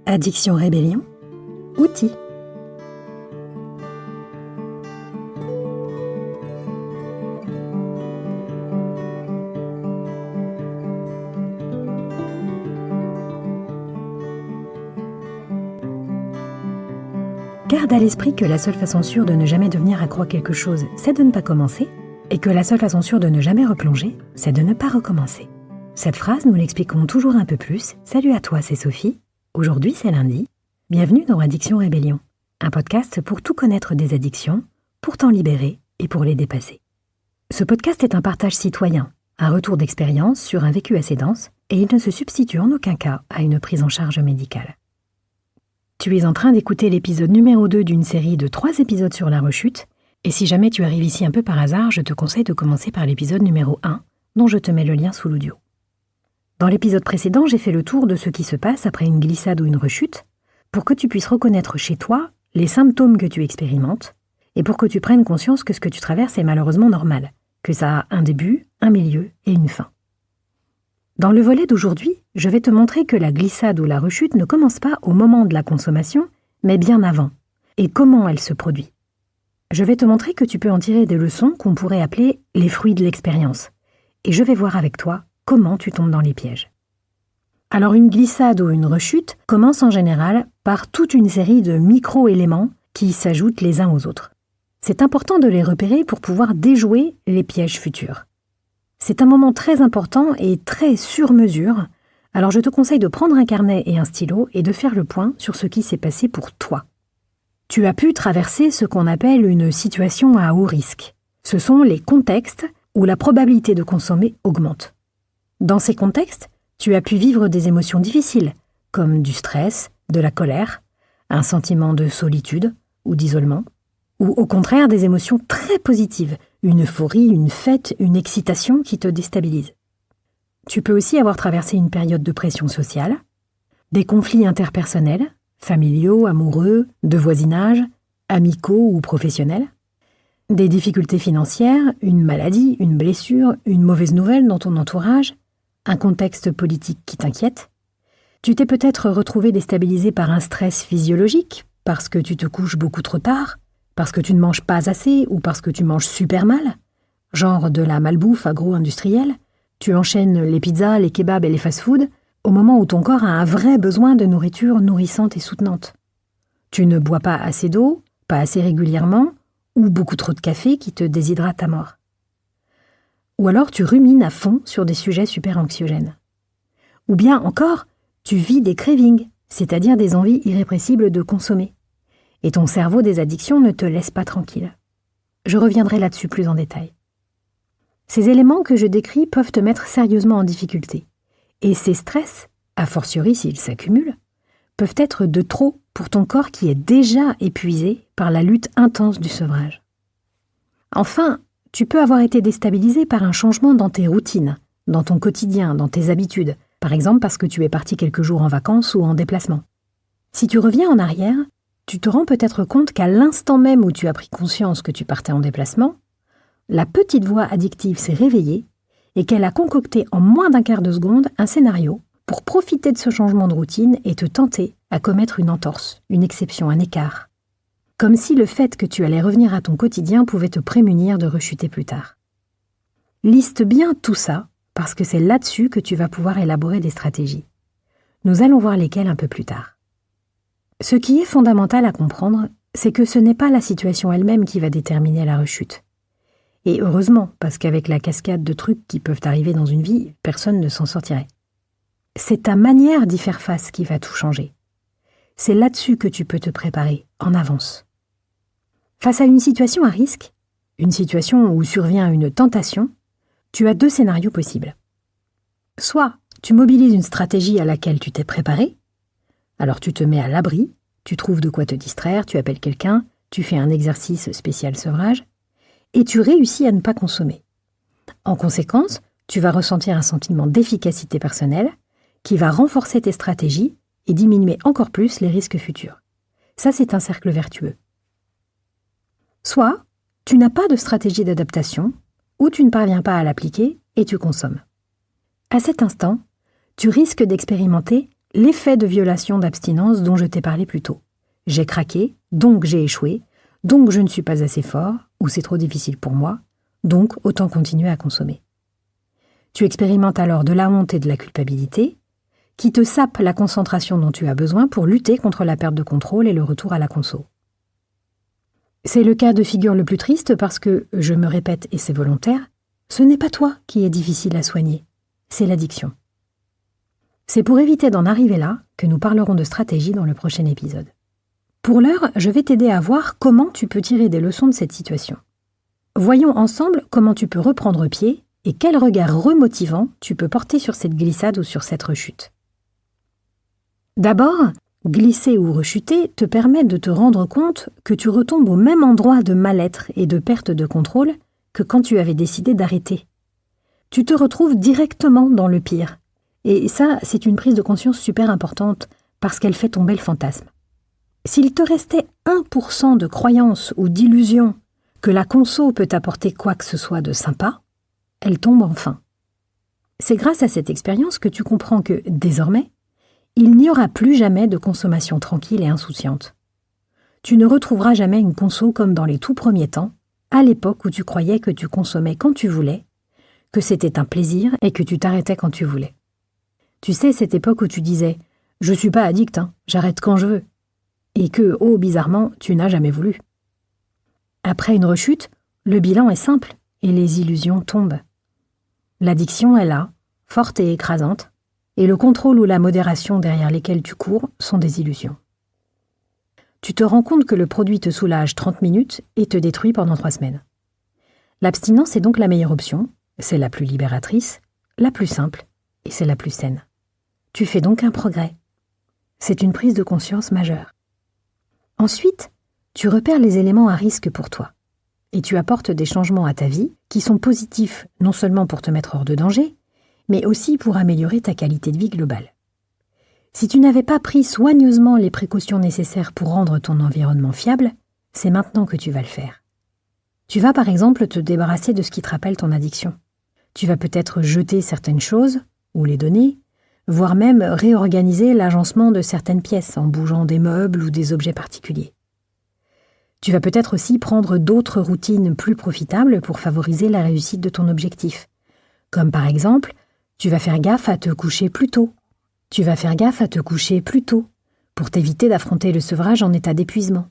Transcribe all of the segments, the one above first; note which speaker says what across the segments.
Speaker 1: Addiction Rébellion, outils. Garde à l'esprit que la seule façon sûre de ne jamais devenir accro à quelque chose, c'est de ne pas commencer, et que la seule façon sûre de ne jamais replonger, c'est de ne pas recommencer. Cette phrase, nous l'expliquons toujours un peu plus. Salut à toi, c'est Sophie. Aujourd'hui, c'est lundi. Bienvenue dans Addiction Rébellion, un podcast pour tout connaître des addictions, pour t'en libérer et pour les dépasser. Ce podcast est un partage citoyen, un retour d'expérience sur un vécu assez dense, et il ne se substitue en aucun cas à une prise en charge médicale. Tu es en train d'écouter l'épisode numéro 2 d'une série de 3 épisodes sur la rechute, et si jamais tu arrives ici un peu par hasard, je te conseille de commencer par l'épisode numéro 1, dont je te mets le lien sous l'audio. Dans l'épisode précédent, j'ai fait le tour de ce qui se passe après une glissade ou une rechute, pour que tu puisses reconnaître chez toi les symptômes que tu expérimentes, et pour que tu prennes conscience que ce que tu traverses est malheureusement normal, que ça a un début, un milieu et une fin. Dans le volet d'aujourd'hui, je vais te montrer que la glissade ou la rechute ne commence pas au moment de la consommation, mais bien avant, et comment elle se produit. Je vais te montrer que tu peux en tirer des leçons qu'on pourrait appeler les fruits de l'expérience, et je vais voir avec toi comment tu tombes dans les pièges. Alors une glissade ou une rechute commence en général par toute une série de micro-éléments qui s'ajoutent les uns aux autres. C'est important de les repérer pour pouvoir déjouer les pièges futurs. C'est un moment très important et très sur mesure, alors je te conseille de prendre un carnet et un stylo et de faire le point sur ce qui s'est passé pour toi. Tu as pu traverser ce qu'on appelle une situation à haut risque. Ce sont les contextes où la probabilité de consommer augmente. Dans ces contextes, tu as pu vivre des émotions difficiles, comme du stress, de la colère, un sentiment de solitude ou d'isolement, ou au contraire des émotions très positives, une euphorie, une fête, une excitation qui te déstabilise. Tu peux aussi avoir traversé une période de pression sociale, des conflits interpersonnels, familiaux, amoureux, de voisinage, amicaux ou professionnels, des difficultés financières, une maladie, une blessure, une mauvaise nouvelle dans ton entourage, un contexte politique qui t'inquiète. Tu t'es peut-être retrouvé déstabilisé par un stress physiologique, parce que tu te couches beaucoup trop tard, parce que tu ne manges pas assez ou parce que tu manges super mal, genre de la malbouffe agro-industrielle. Tu enchaînes les pizzas, les kebabs et les fast-foods au moment où ton corps a un vrai besoin de nourriture nourrissante et soutenante. Tu ne bois pas assez d'eau, pas assez régulièrement, ou beaucoup trop de café qui te déshydrate à mort. Ou alors tu rumines à fond sur des sujets super anxiogènes. Ou bien encore, tu vis des cravings, c'est-à-dire des envies irrépressibles de consommer. Et ton cerveau des addictions ne te laisse pas tranquille. Je reviendrai là-dessus plus en détail. Ces éléments que je décris peuvent te mettre sérieusement en difficulté. Et ces stress, a fortiori s'ils s'accumulent, peuvent être de trop pour ton corps qui est déjà épuisé par la lutte intense du sevrage. Enfin, tu peux avoir été déstabilisé par un changement dans tes routines, dans ton quotidien, dans tes habitudes, par exemple parce que tu es parti quelques jours en vacances ou en déplacement. Si tu reviens en arrière, tu te rends peut-être compte qu'à l'instant même où tu as pris conscience que tu partais en déplacement, la petite voix addictive s'est réveillée et qu'elle a concocté en moins d'un quart de seconde un scénario pour profiter de ce changement de routine et te tenter à commettre une entorse, une exception, un écart. Comme si le fait que tu allais revenir à ton quotidien pouvait te prémunir de rechuter plus tard. Liste bien tout ça, parce que c'est là-dessus que tu vas pouvoir élaborer des stratégies. Nous allons voir lesquelles un peu plus tard. Ce qui est fondamental à comprendre, c'est que ce n'est pas la situation elle-même qui va déterminer la rechute. Et heureusement, parce qu'avec la cascade de trucs qui peuvent arriver dans une vie, personne ne s'en sortirait. C'est ta manière d'y faire face qui va tout changer. C'est là-dessus que tu peux te préparer, en avance. Face à une situation à risque, une situation où survient une tentation, tu as 2 scénarios possibles. Soit tu mobilises une stratégie à laquelle tu t'es préparé, alors tu te mets à l'abri, tu trouves de quoi te distraire, tu appelles quelqu'un, tu fais un exercice spécial sevrage, et tu réussis à ne pas consommer. En conséquence, tu vas ressentir un sentiment d'efficacité personnelle qui va renforcer tes stratégies et diminuer encore plus les risques futurs. Ça, c'est un cercle vertueux. Soit tu n'as pas de stratégie d'adaptation, ou tu ne parviens pas à l'appliquer et tu consommes. À cet instant, tu risques d'expérimenter l'effet de violation d'abstinence dont je t'ai parlé plus tôt. J'ai craqué, donc j'ai échoué, donc je ne suis pas assez fort, ou c'est trop difficile pour moi, donc autant continuer à consommer. Tu expérimentes alors de la honte et de la culpabilité, qui te sapent la concentration dont tu as besoin pour lutter contre la perte de contrôle et le retour à la conso. C'est le cas de figure le plus triste parce que, je me répète et c'est volontaire, ce n'est pas toi qui est difficile à soigner, c'est l'addiction. C'est pour éviter d'en arriver là que nous parlerons de stratégie dans le prochain épisode. Pour l'heure, je vais t'aider à voir comment tu peux tirer des leçons de cette situation. Voyons ensemble comment tu peux reprendre pied et quel regard remotivant tu peux porter sur cette glissade ou sur cette rechute. D'abord, glisser ou rechuter te permet de te rendre compte que tu retombes au même endroit de mal-être et de perte de contrôle que quand tu avais décidé d'arrêter. Tu te retrouves directement dans le pire. Et ça, c'est une prise de conscience super importante parce qu'elle fait tomber le fantasme. S'il te restait 1% de croyance ou d'illusion que la conso peut t'apporter quoi que ce soit de sympa, elle tombe enfin. C'est grâce à cette expérience que tu comprends que, désormais, il n'y aura plus jamais de consommation tranquille et insouciante. Tu ne retrouveras jamais une conso comme dans les tout premiers temps, à l'époque où tu croyais que tu consommais quand tu voulais, que c'était un plaisir et que tu t'arrêtais quand tu voulais. Tu sais, cette époque où tu disais « Je suis pas addict, j'arrête quand je veux » et que, oh bizarrement, tu n'as jamais voulu. Après une rechute, le bilan est simple et les illusions tombent. L'addiction est là, forte et écrasante, et le contrôle ou la modération derrière lesquels tu cours sont des illusions. Tu te rends compte que le produit te soulage 30 minutes et te détruit pendant 3 semaines. L'abstinence est donc la meilleure option, c'est la plus libératrice, la plus simple et c'est la plus saine. Tu fais donc un progrès. C'est une prise de conscience majeure. Ensuite, tu repères les éléments à risque pour toi et tu apportes des changements à ta vie qui sont positifs non seulement pour te mettre hors de danger, mais aussi pour améliorer ta qualité de vie globale. Si tu n'avais pas pris soigneusement les précautions nécessaires pour rendre ton environnement fiable, c'est maintenant que tu vas le faire. Tu vas par exemple te débarrasser de ce qui te rappelle ton addiction. Tu vas peut-être jeter certaines choses, ou les donner, voire même réorganiser l'agencement de certaines pièces en bougeant des meubles ou des objets particuliers. Tu vas peut-être aussi prendre d'autres routines plus profitables pour favoriser la réussite de ton objectif, comme par exemple, tu vas faire gaffe à te coucher plus tôt. Tu vas faire gaffe à te coucher plus tôt pour t'éviter d'affronter le sevrage en état d'épuisement.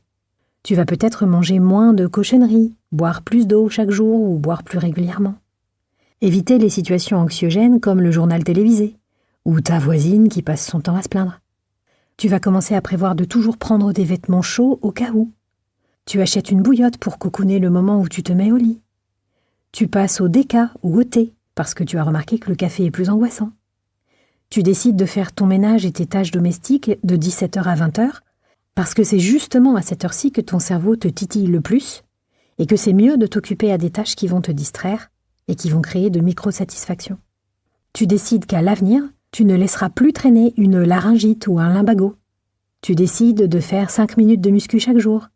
Speaker 1: Tu vas peut-être manger moins de cochonneries, boire plus d'eau chaque jour ou boire plus régulièrement. Éviter les situations anxiogènes comme le journal télévisé ou ta voisine qui passe son temps à se plaindre. Tu vas commencer à prévoir de toujours prendre des vêtements chauds au cas où. Tu achètes une bouillotte pour cocooner le moment où tu te mets au lit. Tu passes au déca ou au thé parce que tu as remarqué que le café est plus angoissant. Tu décides de faire ton ménage et tes tâches domestiques de 17h à 20h parce que c'est justement à cette heure-ci que ton cerveau te titille le plus et que c'est mieux de t'occuper à des tâches qui vont te distraire et qui vont créer de micro-satisfactions. Tu décides qu'à l'avenir, tu ne laisseras plus traîner une laryngite ou un lumbago. Tu décides de faire 5 minutes de muscu chaque jour.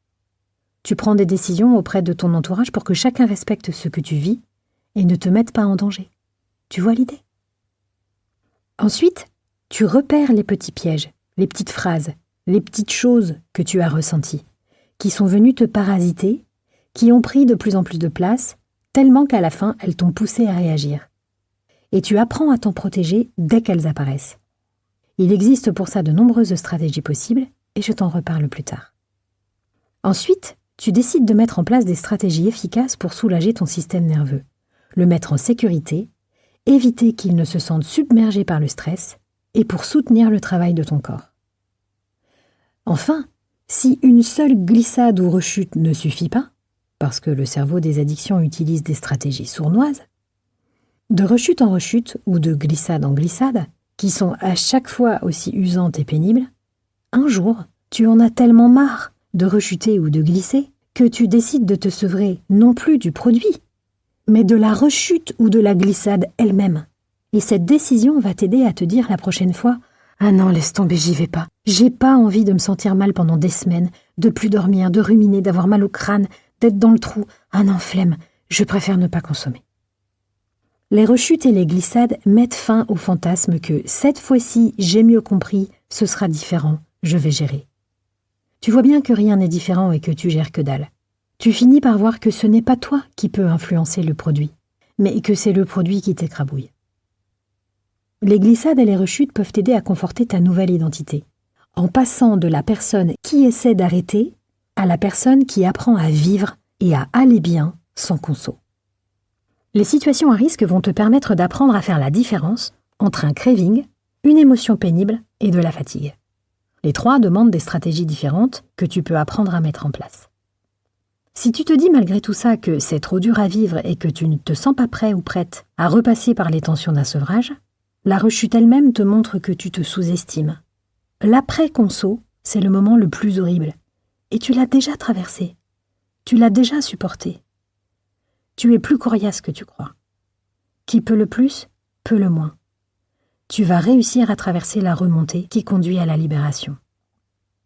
Speaker 1: Tu prends des décisions auprès de ton entourage pour que chacun respecte ce que tu vis et ne te mette pas en danger. Tu vois l'idée ? Ensuite, tu repères les petits pièges, les petites phrases, les petites choses que tu as ressenties, qui sont venues te parasiter, qui ont pris de plus en plus de place, tellement qu'à la fin, elles t'ont poussé à réagir. Et tu apprends à t'en protéger dès qu'elles apparaissent. Il existe pour ça de nombreuses stratégies possibles, et je t'en reparle plus tard. Ensuite, tu décides de mettre en place des stratégies efficaces pour soulager ton système nerveux, le mettre en sécurité, éviter qu'il ne se sente submergé par le stress et pour soutenir le travail de ton corps. Enfin, si une seule glissade ou rechute ne suffit pas, parce que le cerveau des addictions utilise des stratégies sournoises, de rechute en rechute ou de glissade en glissade, qui sont à chaque fois aussi usantes et pénibles, un jour, tu en as tellement marre de rechuter ou de glisser que tu décides de te sevrer non plus du produit, mais de la rechute ou de la glissade elle-même. Et cette décision va t'aider à te dire la prochaine fois « Ah non, laisse tomber, j'y vais pas. J'ai pas envie de me sentir mal pendant des semaines, de plus dormir, de ruminer, d'avoir mal au crâne, d'être dans le trou. Ah non, flemme, je préfère ne pas consommer. » Les rechutes et les glissades mettent fin au fantasme que cette fois-ci, j'ai mieux compris, Ce sera différent, je vais gérer. Tu vois bien que rien n'est différent et que tu gères que dalle. Tu finis par voir que ce n'est pas toi qui peux influencer le produit, mais que c'est le produit qui t'écrabouille. Les glissades et les rechutes peuvent t'aider à conforter ta nouvelle identité, en passant de la personne qui essaie d'arrêter à la personne qui apprend à vivre et à aller bien sans conso. Les situations à risque vont te permettre d'apprendre à faire la différence entre un craving, une émotion pénible et de la fatigue. Les trois demandent des stratégies différentes que tu peux apprendre à mettre en place. Si tu te dis malgré tout ça que c'est trop dur à vivre et que tu ne te sens pas prêt ou prête à repasser par les tensions d'un sevrage, la rechute elle-même te montre que tu te sous-estimes. L'après-conso, c'est le moment le plus horrible. Et tu l'as déjà traversé. Tu l'as déjà supporté. Tu es plus coriace que tu crois. Qui peut le plus, peut le moins. Tu vas réussir à traverser la remontée qui conduit à la libération.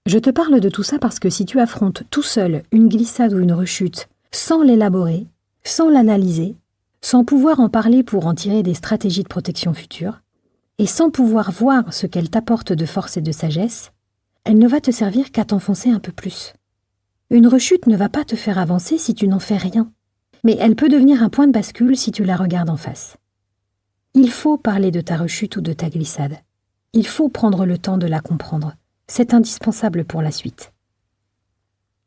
Speaker 1: Je te parle de tout ça parce que si tu affrontes tout seul une glissade ou une rechute sans l'élaborer, sans l'analyser, sans pouvoir en parler pour en tirer des stratégies de protection futures, et sans pouvoir voir ce qu'elle t'apporte de force et de sagesse, elle ne va te servir qu'à t'enfoncer un peu plus. Une rechute ne va pas te faire avancer si tu n'en fais rien, mais elle peut devenir un point de bascule si tu la regardes en face. Il faut parler de ta rechute ou de ta glissade. Il faut prendre le temps de la comprendre. C'est indispensable pour la suite.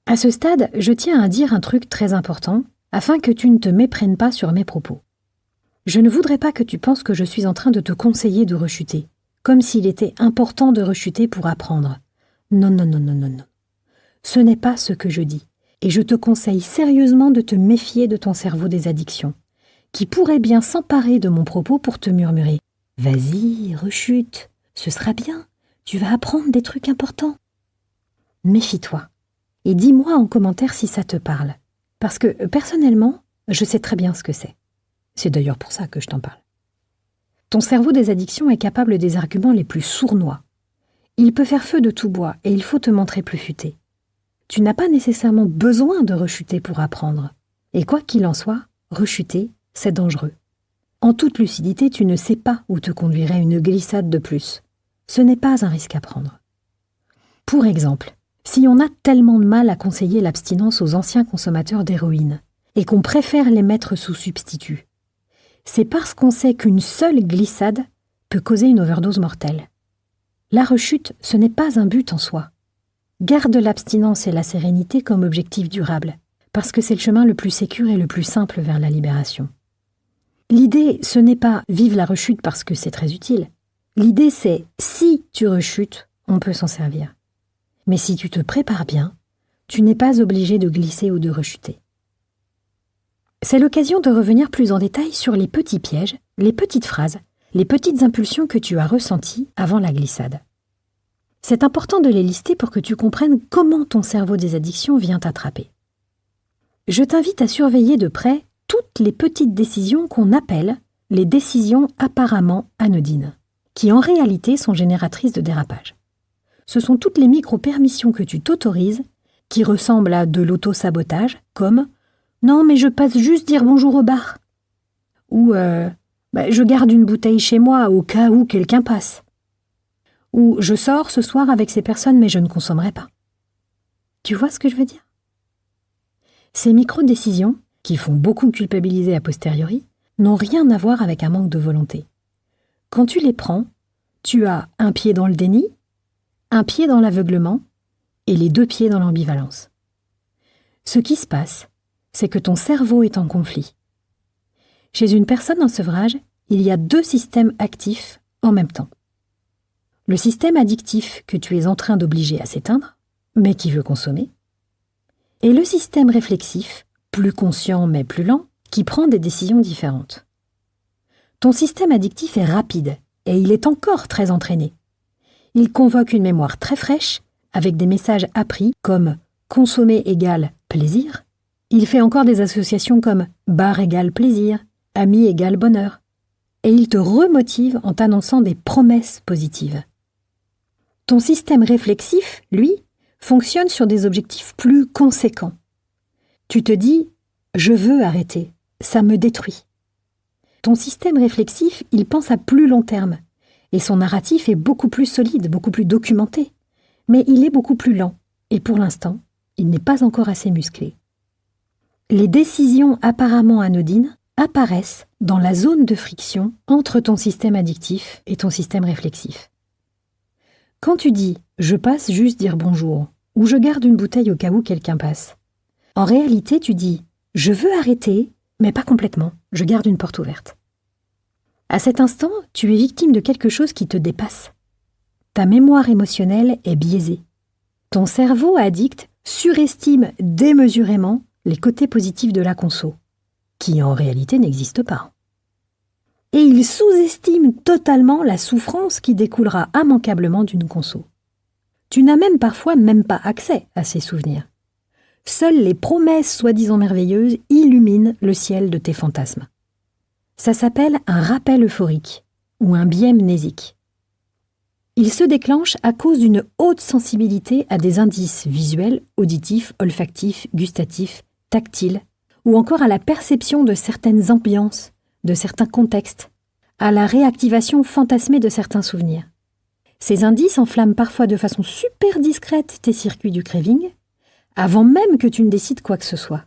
Speaker 1: À ce stade, je tiens à dire un truc très important, afin que tu ne te méprennes pas sur mes propos. Je ne voudrais pas que tu penses que je suis en train de te conseiller de rechuter, comme s'il était important de rechuter pour apprendre. Non, non, non, non, non, non. Ce n'est pas ce que je dis, et je te conseille sérieusement de te méfier de ton cerveau des addictions, qui pourrait bien s'emparer de mon propos pour te murmurer « Vas-y, rechute, ce sera bien, tu vas apprendre des trucs importants. » Méfie-toi, et dis-moi en commentaire si ça te parle, parce que, personnellement, je sais très bien ce que c'est. C'est d'ailleurs pour ça que je t'en parle. Ton cerveau des addictions est capable des arguments les plus sournois. Il peut faire feu de tout bois et il faut te montrer plus futé. Tu n'as pas nécessairement besoin de rechuter pour apprendre. Et quoi qu'il en soit, rechuter, c'est dangereux. En toute lucidité, tu ne sais pas où te conduirait une glissade de plus. Ce n'est pas un risque à prendre. Pour exemple, si on a tellement de mal à conseiller l'abstinence aux anciens consommateurs d'héroïne et qu'on préfère les mettre sous substitut, c'est parce qu'on sait qu'une seule glissade peut causer une overdose mortelle. La rechute, ce n'est pas un but en soi. Garde l'abstinence et la sérénité comme objectif durable, parce que c'est le chemin le plus sécure et le plus simple vers la libération. L'idée, ce n'est pas « vive la rechute parce que c'est très utile ». L'idée, c'est « si tu rechutes, on peut s'en servir ». Mais si tu te prépares bien, tu n'es pas obligé de glisser ou de rechuter. C'est l'occasion de revenir plus en détail sur les petits pièges, les petites phrases, les petites impulsions que tu as ressenties avant la glissade. C'est important de les lister pour que tu comprennes comment ton cerveau des addictions vient t'attraper. Je t'invite à surveiller de près toutes les petites décisions qu'on appelle les décisions apparemment anodines, qui en réalité sont génératrices de dérapage. Ce sont toutes les micro-permissions que tu t'autorises qui ressemblent à de l'auto-sabotage, comme « Non, mais je passe juste dire bonjour au bar » ou je garde une bouteille chez moi au cas où quelqu'un passe » ou « Je sors ce soir avec ces personnes mais je ne consommerai pas ». Tu vois ce que je veux dire? Ces micro-décisions, qui font beaucoup culpabiliser a posteriori, n'ont rien à voir avec un manque de volonté. Quand tu les prends, tu as un pied dans le déni, un pied dans l'aveuglement et les deux pieds dans l'ambivalence. Ce qui se passe, c'est que ton cerveau est en conflit. Chez une personne en sevrage, il y a deux systèmes actifs en même temps. Le système addictif que tu es en train d'obliger à s'éteindre, mais qui veut consommer, et le système réflexif, plus conscient mais plus lent, qui prend des décisions différentes. Ton système addictif est rapide et il est encore très entraîné. Il convoque une mémoire très fraîche avec des messages appris comme « consommer égale plaisir ». Il fait encore des associations comme « bar égale plaisir »,« ami égale bonheur ». Et il te remotive en t'annonçant des promesses positives. Ton système réflexif, lui, fonctionne sur des objectifs plus conséquents. Tu te dis « je veux arrêter, ça me détruit ». Ton système réflexif, il pense à plus long terme et son narratif est beaucoup plus solide, beaucoup plus documenté. Mais il est beaucoup plus lent, et pour l'instant, il n'est pas encore assez musclé. Les décisions apparemment anodines apparaissent dans la zone de friction entre ton système addictif et ton système réflexif. Quand tu dis « je passe juste dire bonjour » ou « je garde une bouteille au cas où quelqu'un passe », en réalité tu dis « je veux arrêter, mais pas complètement, je garde une porte ouverte ». À cet instant, tu es victime de quelque chose qui te dépasse. Ta mémoire émotionnelle est biaisée. Ton cerveau addict surestime démesurément les côtés positifs de la conso, qui en réalité n'existent pas. Et il sous-estime totalement la souffrance qui découlera immanquablement d'une conso. Tu n'as même parfois pas accès à ces souvenirs. Seules les promesses soi-disant merveilleuses illuminent le ciel de tes fantasmes. Ça s'appelle un rappel euphorique ou un biais mnésique. Il se déclenche à cause d'une haute sensibilité à des indices visuels, auditifs, olfactifs, gustatifs, tactiles, ou encore à la perception de certaines ambiances, de certains contextes, à la réactivation fantasmée de certains souvenirs. Ces indices enflamment parfois de façon super discrète tes circuits du craving, avant même que tu ne décides quoi que ce soit.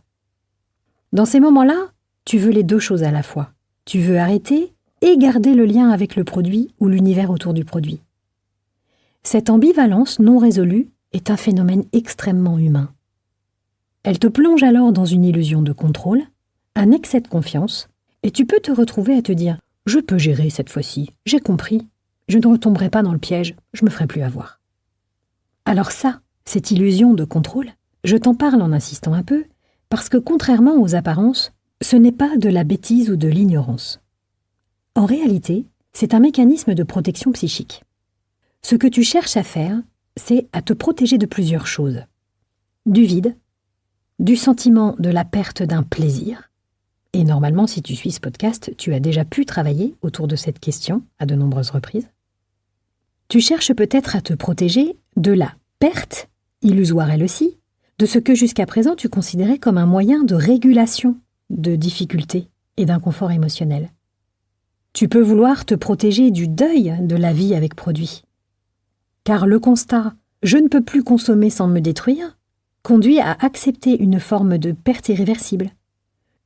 Speaker 1: Dans ces moments-là, tu veux les deux choses à la fois. Tu veux arrêter et garder le lien avec le produit ou l'univers autour du produit. Cette ambivalence non résolue est un phénomène extrêmement humain. Elle te plonge alors dans une illusion de contrôle, un excès de confiance, et tu peux te retrouver à te dire « je peux gérer cette fois-ci, j'ai compris, je ne retomberai pas dans le piège, je me ferai plus avoir ». Alors ça, cette illusion de contrôle, je t'en parle en insistant un peu, parce que contrairement aux apparences, ce n'est pas de la bêtise ou de l'ignorance. En réalité, c'est un mécanisme de protection psychique. Ce que tu cherches à faire, c'est à te protéger de plusieurs choses. Du vide, du sentiment de la perte d'un plaisir. Et normalement, si tu suis ce podcast, tu as déjà pu travailler autour de cette question à de nombreuses reprises. Tu cherches peut-être à te protéger de la perte, illusoire elle aussi, de ce que jusqu'à présent tu considérais comme un moyen de régulation de difficultés et d'inconfort émotionnel. Tu peux vouloir te protéger du deuil de la vie avec produit. Car le constat « je ne peux plus consommer sans me détruire » conduit à accepter une forme de perte irréversible,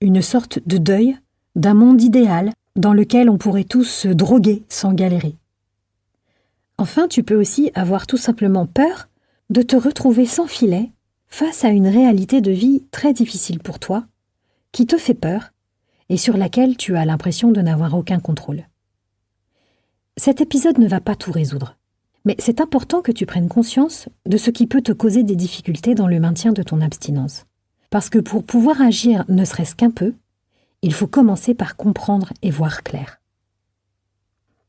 Speaker 1: une sorte de deuil d'un monde idéal dans lequel on pourrait tous se droguer sans galérer. Enfin, tu peux aussi avoir tout simplement peur de te retrouver sans filet face à une réalité de vie très difficile pour toi, qui te fait peur et sur laquelle tu as l'impression de n'avoir aucun contrôle. Cet épisode ne va pas tout résoudre. Mais c'est important que tu prennes conscience de ce qui peut te causer des difficultés dans le maintien de ton abstinence. Parce que pour pouvoir agir ne serait-ce qu'un peu, il faut commencer par comprendre et voir clair.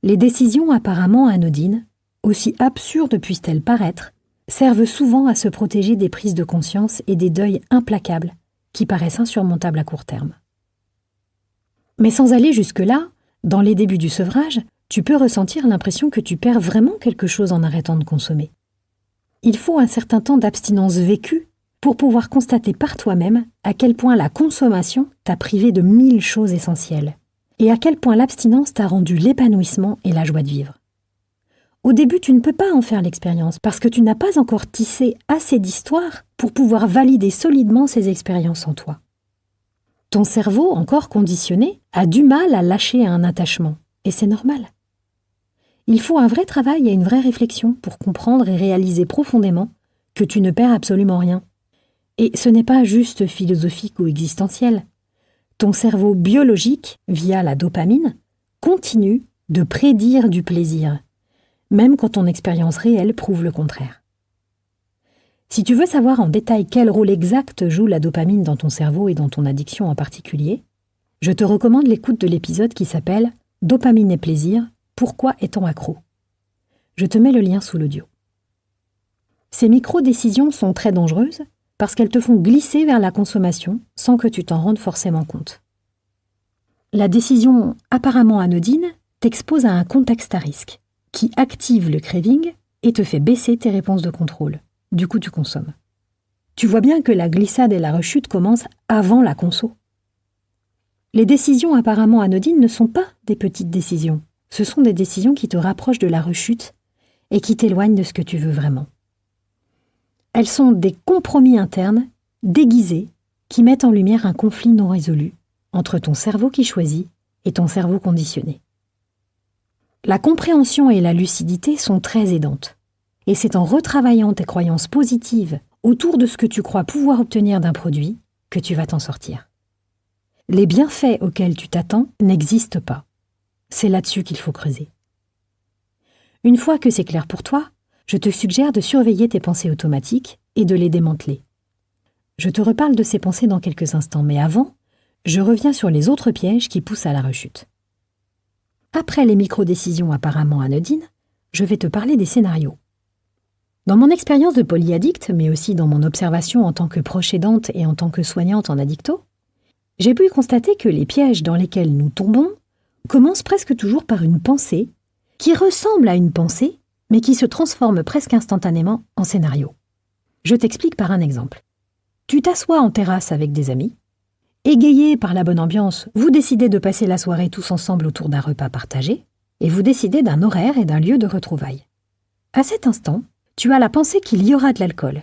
Speaker 1: Les décisions apparemment anodines, aussi absurdes puissent-elles paraître, servent souvent à se protéger des prises de conscience et des deuils implacables qui paraissent insurmontables à court terme. Mais sans aller jusque-là, dans les débuts du sevrage, tu peux ressentir l'impression que tu perds vraiment quelque chose en arrêtant de consommer. Il faut un certain temps d'abstinence vécue pour pouvoir constater par toi-même à quel point la consommation t'a privé de 1000 choses essentielles et à quel point l'abstinence t'a rendu l'épanouissement et la joie de vivre. Au début, tu ne peux pas en faire l'expérience parce que tu n'as pas encore tissé assez d'histoires pour pouvoir valider solidement ces expériences en toi. Ton cerveau, encore conditionné, a du mal à lâcher un attachement, et c'est normal. Il faut un vrai travail et une vraie réflexion pour comprendre et réaliser profondément que tu ne perds absolument rien. Et ce n'est pas juste philosophique ou existentiel. Ton cerveau biologique, via la dopamine, continue de prédire du plaisir, même quand ton expérience réelle prouve le contraire. Si tu veux savoir en détail quel rôle exact joue la dopamine dans ton cerveau et dans ton addiction en particulier, je te recommande l'écoute de l'épisode qui s'appelle « Dopamine et plaisir, pourquoi est-on accro ?» Je te mets le lien sous l'audio. Ces micro-décisions sont très dangereuses parce qu'elles te font glisser vers la consommation sans que tu t'en rendes forcément compte. La décision apparemment anodine t'expose à un contexte à risque qui active le craving et te fait baisser tes réponses de contrôle. Du coup, tu consommes. Tu vois bien que la glissade et la rechute commencent avant la conso. Les décisions apparemment anodines ne sont pas des petites décisions. Ce sont des décisions qui te rapprochent de la rechute et qui t'éloignent de ce que tu veux vraiment. Elles sont des compromis internes, déguisés, qui mettent en lumière un conflit non résolu entre ton cerveau qui choisit et ton cerveau conditionné. La compréhension et la lucidité sont très aidantes. Et c'est en retravaillant tes croyances positives autour de ce que tu crois pouvoir obtenir d'un produit que tu vas t'en sortir. Les bienfaits auxquels tu t'attends n'existent pas. C'est là-dessus qu'il faut creuser. Une fois que c'est clair pour toi, je te suggère de surveiller tes pensées automatiques et de les démanteler. Je te reparle de ces pensées dans quelques instants, mais avant, je reviens sur les autres pièges qui poussent à la rechute. Après les micro-décisions apparemment anodines, je vais te parler des scénarios. Dans mon expérience de polyaddict, mais aussi dans mon observation en tant que proche aidante et en tant que soignante en addicto, j'ai pu constater que les pièges dans lesquels nous tombons commencent presque toujours par une pensée qui ressemble à une pensée, mais qui se transforme presque instantanément en scénario. Je t'explique par un exemple. Tu t'assois en terrasse avec des amis. Égayés par la bonne ambiance, vous décidez de passer la soirée tous ensemble autour d'un repas partagé et vous décidez d'un horaire et d'un lieu de retrouvailles. À cet instant, tu as la pensée qu'il y aura de l'alcool.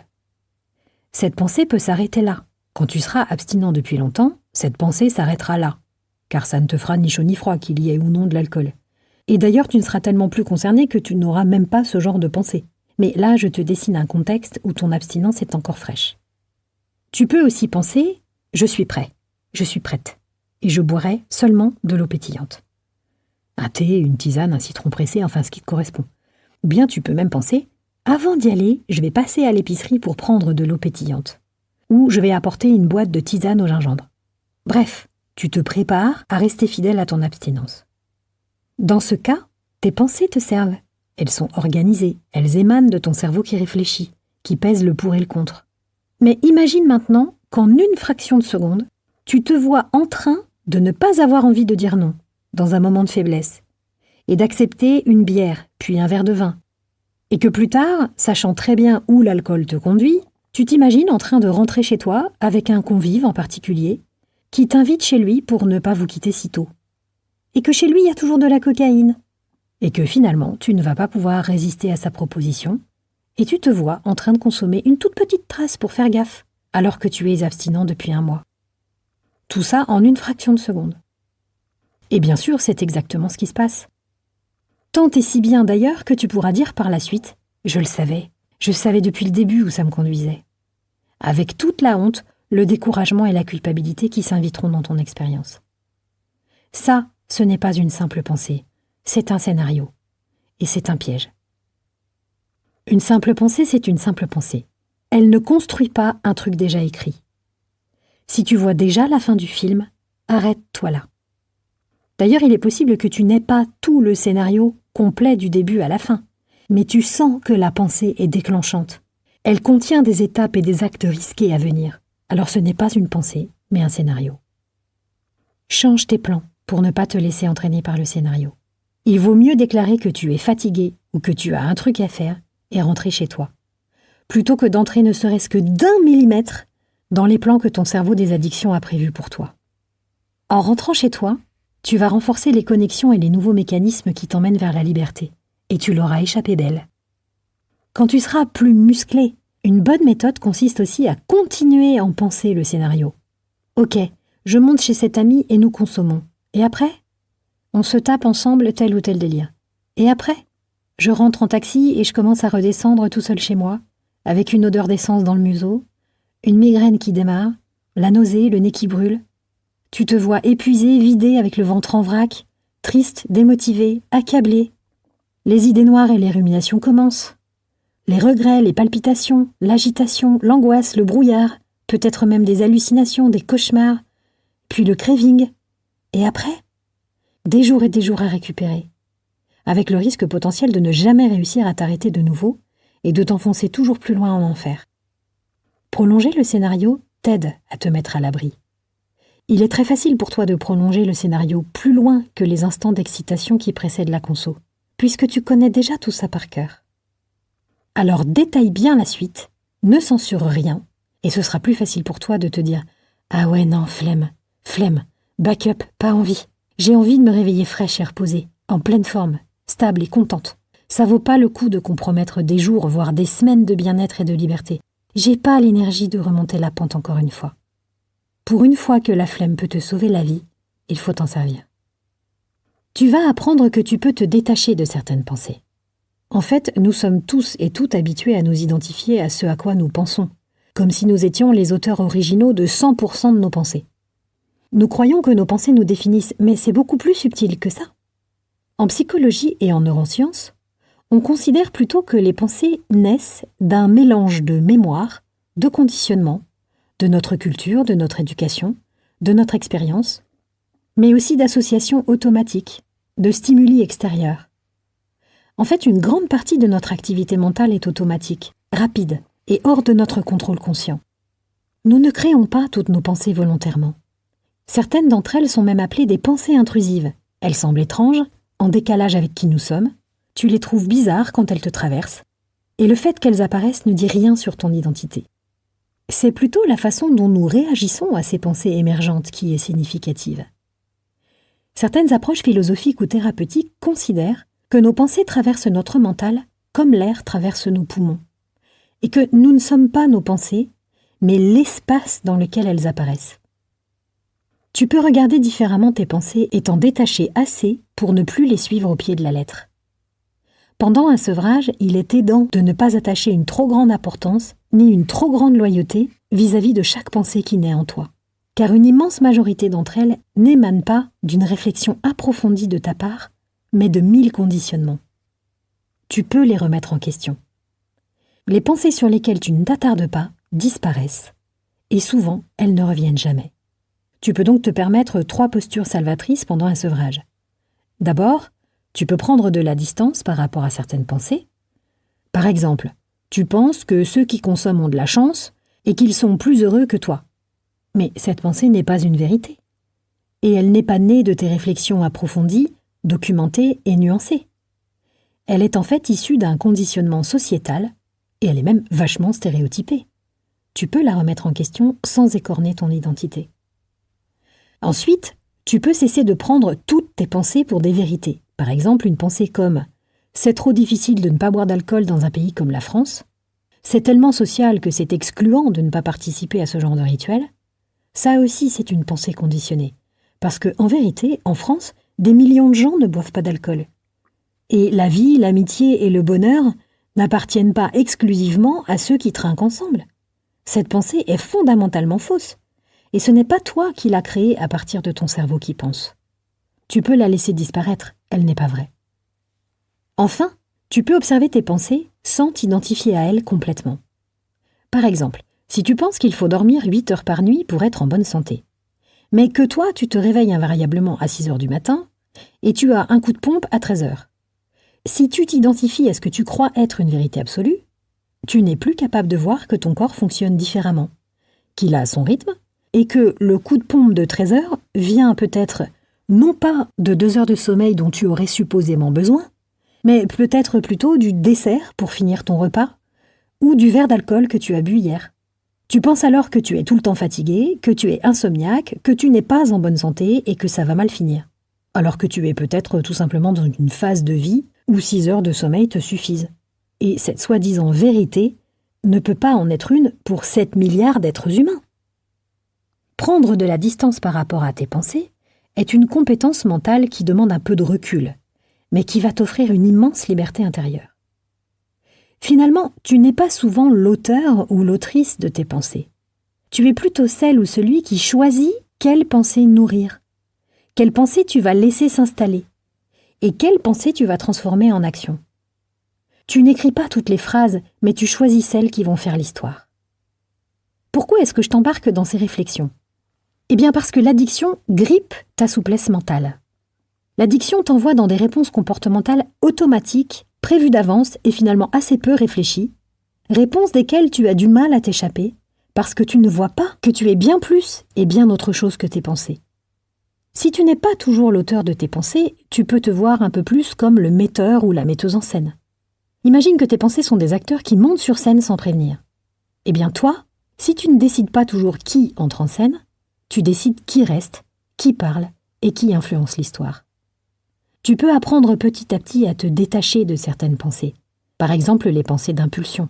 Speaker 1: Cette pensée peut s'arrêter là. Quand tu seras abstinent depuis longtemps, cette pensée s'arrêtera là, car ça ne te fera ni chaud ni froid qu'il y ait ou non de l'alcool. Et d'ailleurs, tu ne seras tellement plus concerné que tu n'auras même pas ce genre de pensée. Mais là, je te dessine un contexte où ton abstinence est encore fraîche. Tu peux aussi penser « je suis prêt ». Je suis prête, et je boirai seulement de l'eau pétillante. Un thé, une tisane, un citron pressé, enfin ce qui te correspond. Ou bien tu peux même penser, avant d'y aller, je vais passer à l'épicerie pour prendre de l'eau pétillante. Ou je vais apporter une boîte de tisane au gingembre. Bref, tu te prépares à rester fidèle à ton abstinence. Dans ce cas, tes pensées te servent. Elles sont organisées, elles émanent de ton cerveau qui réfléchit, qui pèse le pour et le contre. Mais imagine maintenant qu'en une fraction de seconde, tu te vois en train de ne pas avoir envie de dire non, dans un moment de faiblesse, et d'accepter une bière, puis un verre de vin. Et que plus tard, sachant très bien où l'alcool te conduit, tu t'imagines en train de rentrer chez toi avec un convive en particulier, qui t'invite chez lui pour ne pas vous quitter si tôt. Et que chez lui, il y a toujours de la cocaïne. Et que finalement, tu ne vas pas pouvoir résister à sa proposition, et tu te vois en train de consommer une toute petite trace pour faire gaffe, alors que tu es abstinent depuis un mois. Tout ça en une fraction de seconde. Et bien sûr, c'est exactement ce qui se passe. Tant et si bien d'ailleurs que tu pourras dire par la suite « je savais depuis le début où ça me conduisait ». Avec toute la honte, le découragement et la culpabilité qui s'inviteront dans ton expérience. Ça, ce n'est pas une simple pensée, c'est un scénario. Et c'est un piège. Une simple pensée, c'est une simple pensée. Elle ne construit pas un truc déjà écrit. Si tu vois déjà la fin du film, arrête-toi là. D'ailleurs, il est possible que tu n'aies pas tout le scénario complet du début à la fin, mais tu sens que la pensée est déclenchante. Elle contient des étapes et des actes risqués à venir. Alors ce n'est pas une pensée, mais un scénario. Change tes plans pour ne pas te laisser entraîner par le scénario. Il vaut mieux déclarer que tu es fatigué ou que tu as un truc à faire et rentrer chez toi, plutôt que d'entrer ne serait-ce que d'1 millimètre dans les plans que ton cerveau des addictions a prévus pour toi. En rentrant chez toi, tu vas renforcer les connexions et les nouveaux mécanismes qui t'emmènent vers la liberté, et tu l'auras échappé belle. Quand tu seras plus musclé, une bonne méthode consiste aussi à continuer à en penser le scénario. Ok, je monte chez cet ami et nous consommons. Et après ? On se tape ensemble tel ou tel délire. Et après ? Je rentre en taxi et je commence à redescendre tout seul chez moi, avec une odeur d'essence dans le museau, une migraine qui démarre, la nausée, le nez qui brûle. Tu te vois épuisé, vidé, avec le ventre en vrac, triste, démotivé, accablé. Les idées noires et les ruminations commencent. Les regrets, les palpitations, l'agitation, l'angoisse, le brouillard, peut-être même des hallucinations, des cauchemars, puis le craving. Et après ? Des jours et des jours à récupérer, avec le risque potentiel de ne jamais réussir à t'arrêter de nouveau et de t'enfoncer toujours plus loin en enfer. Prolonger le scénario t'aide à te mettre à l'abri. Il est très facile pour toi de prolonger le scénario plus loin que les instants d'excitation qui précèdent la conso, puisque tu connais déjà tout ça par cœur. Alors détaille bien la suite, ne censure rien, et ce sera plus facile pour toi de te dire « Ah ouais, non, flemme, backup, pas envie. J'ai envie de me réveiller fraîche et reposée. en pleine forme, stable et contente. Ça vaut pas le coup de compromettre des jours, voire des semaines de bien-être et de liberté. J'ai pas l'énergie de remonter la pente encore une fois. Pour une fois que la flemme peut te sauver la vie, il faut t'en servir. Tu vas apprendre que tu peux te détacher de certaines pensées. En fait, nous sommes tous et toutes habitués à nous identifier à ce à quoi nous pensons, comme si nous étions les auteurs originaux de 100% de nos pensées. Nous croyons que nos pensées nous définissent, mais c'est beaucoup plus subtil que ça. En psychologie et en neurosciences, on considère plutôt que les pensées naissent d'un mélange de mémoire, de conditionnement, de notre culture, de notre éducation, de notre expérience, mais aussi d'associations automatiques, de stimuli extérieurs. En fait, une grande partie de notre activité mentale est automatique, rapide et hors de notre contrôle conscient. Nous ne créons pas toutes nos pensées volontairement. Certaines d'entre elles sont même appelées des pensées intrusives. Elles semblent étranges, en décalage avec qui nous sommes, tu les trouves bizarres quand elles te traversent, et le fait qu'elles apparaissent ne dit rien sur ton identité. C'est plutôt la façon dont nous réagissons à ces pensées émergentes qui est significative. Certaines approches philosophiques ou thérapeutiques considèrent que nos pensées traversent notre mental comme l'air traverse nos poumons, et que nous ne sommes pas nos pensées, mais l'espace dans lequel elles apparaissent. Tu peux regarder différemment tes pensées et t'en détacher assez pour ne plus les suivre au pied de la lettre. Pendant un sevrage, il est aidant de ne pas attacher une trop grande importance ni une trop grande loyauté vis-à-vis de chaque pensée qui naît en toi. Car une immense majorité d'entre elles n'émanent pas d'une réflexion approfondie de ta part, mais de 1000 conditionnements. Tu peux les remettre en question. Les pensées sur lesquelles tu ne t'attardes pas disparaissent, et souvent elles ne reviennent jamais. Tu peux donc te permettre 3 postures salvatrices pendant un sevrage. D'abord, tu peux prendre de la distance par rapport à certaines pensées. Par exemple, tu penses que ceux qui consomment ont de la chance et qu'ils sont plus heureux que toi. Mais cette pensée n'est pas une vérité. Et elle n'est pas née de tes réflexions approfondies, documentées et nuancées. Elle est en fait issue d'un conditionnement sociétal et elle est même vachement stéréotypée. Tu peux la remettre en question sans écorner ton identité. Ensuite, tu peux cesser de prendre toutes tes pensées pour des vérités. Par exemple, une pensée comme « c'est trop difficile de ne pas boire d'alcool dans un pays comme la France »,« c'est tellement social que c'est excluant de ne pas participer à ce genre de rituel », ça aussi c'est une pensée conditionnée. Parce qu'en vérité, en France, des millions de gens ne boivent pas d'alcool. Et la vie, l'amitié et le bonheur n'appartiennent pas exclusivement à ceux qui trinquent ensemble. Cette pensée est fondamentalement fausse. Et ce n'est pas toi qui l'as créée à partir de ton cerveau qui pense. Tu peux la laisser disparaître, elle n'est pas vraie. Enfin, tu peux observer tes pensées sans t'identifier à elles complètement. Par exemple, si tu penses qu'il faut dormir 8 heures par nuit pour être en bonne santé, mais que toi tu te réveilles invariablement à 6 heures du matin et tu as un coup de pompe à 13 heures. Si tu t'identifies à ce que tu crois être une vérité absolue, tu n'es plus capable de voir que ton corps fonctionne différemment, qu'il a son rythme, et que le coup de pompe de 13 heures vient peut-être non pas de 2 heures de sommeil dont tu aurais supposément besoin, mais peut-être plutôt du dessert pour finir ton repas, ou du verre d'alcool que tu as bu hier. Tu penses alors que tu es tout le temps fatigué, que tu es insomniaque, que tu n'es pas en bonne santé et que ça va mal finir. Alors que tu es peut-être tout simplement dans une phase de vie où 6 heures de sommeil te suffisent. Et cette soi-disant vérité ne peut pas en être une pour 7 milliards d'êtres humains. Prendre de la distance par rapport à tes pensées est une compétence mentale qui demande un peu de recul, mais qui va t'offrir une immense liberté intérieure. Finalement, tu n'es pas souvent l'auteur ou l'autrice de tes pensées. Tu es plutôt celle ou celui qui choisit quelle pensée nourrir, quelle pensée tu vas laisser s'installer, et quelle pensée tu vas transformer en action. Tu n'écris pas toutes les phrases, mais tu choisis celles qui vont faire l'histoire. Pourquoi est-ce que je t'embarque dans ces réflexions ? Eh bien parce que l'addiction grippe ta souplesse mentale. L'addiction t'envoie dans des réponses comportementales automatiques, prévues d'avance et finalement assez peu réfléchies, réponses desquelles tu as du mal à t'échapper parce que tu ne vois pas que tu es bien plus et bien autre chose que tes pensées. Si tu n'es pas toujours l'auteur de tes pensées, tu peux te voir un peu plus comme le metteur ou la metteuse en scène. Imagine que tes pensées sont des acteurs qui montent sur scène sans prévenir. Eh bien toi, si tu ne décides pas toujours qui entre en scène, tu décides qui reste, qui parle et qui influence l'histoire. Tu peux apprendre petit à petit à te détacher de certaines pensées, par exemple les pensées d'impulsion,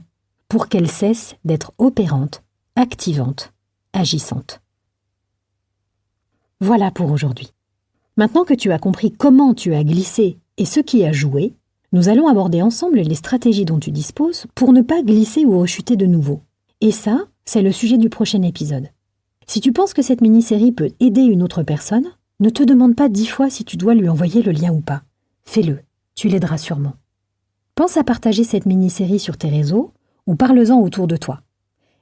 Speaker 1: pour qu'elles cessent d'être opérantes, activantes, agissantes. Voilà pour aujourd'hui. Maintenant que tu as compris comment tu as glissé et ce qui a joué, nous allons aborder ensemble les stratégies dont tu disposes pour ne pas glisser ou rechuter de nouveau. Et ça, c'est le sujet du prochain épisode. Si tu penses que cette mini-série peut aider une autre personne, ne te demande pas 10 fois si tu dois lui envoyer le lien ou pas. Fais-le, tu l'aideras sûrement. Pense à partager cette mini-série sur tes réseaux ou parle-en autour de toi.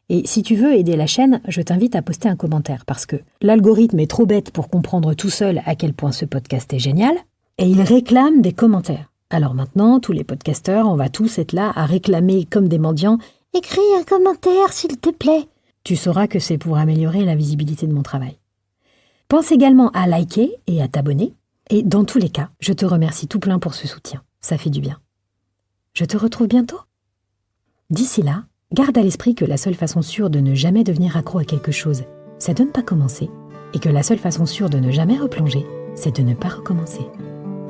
Speaker 1: Et si tu veux aider la chaîne, je t'invite à poster un commentaire parce que l'algorithme est trop bête pour comprendre tout seul à quel point ce podcast est génial et il réclame des commentaires. Alors maintenant, tous les podcasteurs, on va tous être là à réclamer comme des mendiants « Écris un commentaire, s'il te plaît !» Tu sauras que c'est pour améliorer la visibilité de mon travail. Pense également à liker et à t'abonner. Et dans tous les cas, je te remercie tout plein pour ce soutien. Ça fait du bien. Je te retrouve bientôt. D'ici là, garde à l'esprit que la seule façon sûre de ne jamais devenir accro à quelque chose, c'est de ne pas commencer. Et que la seule façon sûre de ne jamais replonger, c'est de ne pas recommencer.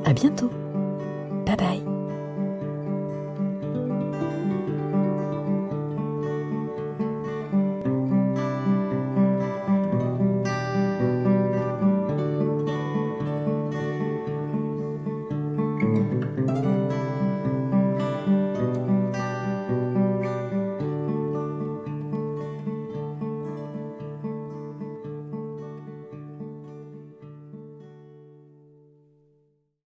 Speaker 1: À bientôt. Bye bye.